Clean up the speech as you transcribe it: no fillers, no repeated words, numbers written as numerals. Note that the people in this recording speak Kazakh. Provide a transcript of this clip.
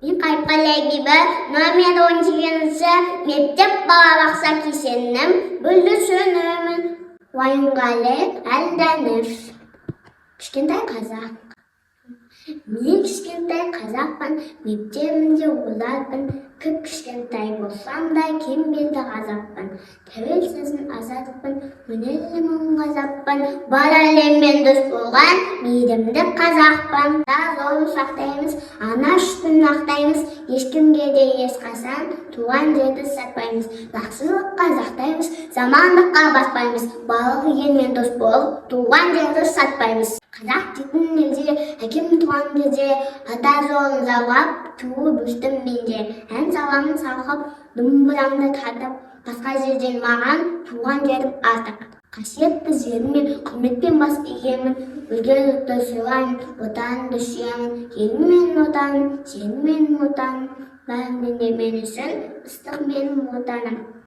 Мен Қайыпқали номер 18-ші мектеп балабақша кешенінің бүлдіршінімін. Уайымғали Әлдәнов. Кішкентай қазақ. Мен кішкентай қазақпын, мектебімде оларпын. Кішкентай болсам да кем белді қазақпын. Тәуелсізін азатпын, өнерлі мұң ғазаппын. Бар әлеммен дос болған мейірімді қазақпын. Жолын сақтаймыз, ана сүтін ақтаймыз. Ешкімге де ешқашан туған жерді сатпаймыз. Жақсылыққа сақтаймыз, жамандыққа баспаймыз. Барлық елмен дос болып, туған жерді сатпаймыз. Қазақ дейтін елде, әкем туған кезде, ата жолын жалғап, туып өстім менде. Ән саламын салқып, домбырамды тартып, басқа жерден маған туған жерім артық. Қасиетті жеріме құрметпен бас игемін, өлген ұлтты сыйлаймын, отанымды сүйемін. Елім мен отаным, сенім менің отаным, бәрінде мен үшін ыстық менің отаным.